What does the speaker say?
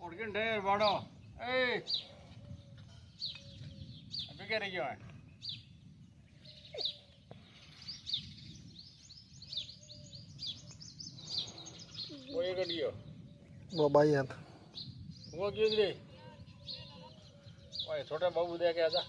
उड़किन ढेर बाड़ो ए अभी क्या रही है वो ये कर दियो वो भाई है वो क्यों दे ओए छोटा बाबू दे के आजा